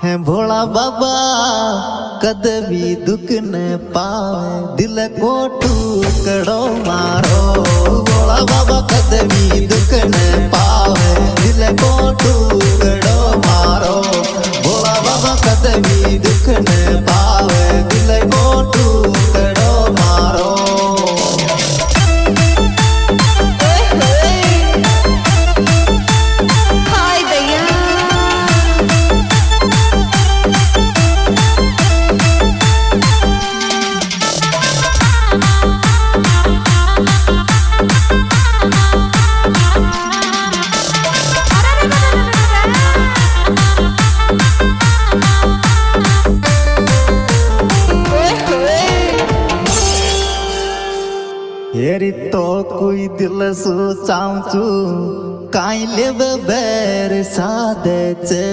है भोला बाबा कद भी दुख न पावे दिल को टुकड़ो मारो। भोला बाबा कद भी दुख न पावे दिल को टुकड़ो मारो। भोला बाबा कद भी दुख न पावे दिल को टुकड़ो मारो। हेरी तो कोई दिल सोचाऊं चू काई लेव बैर सादे चे।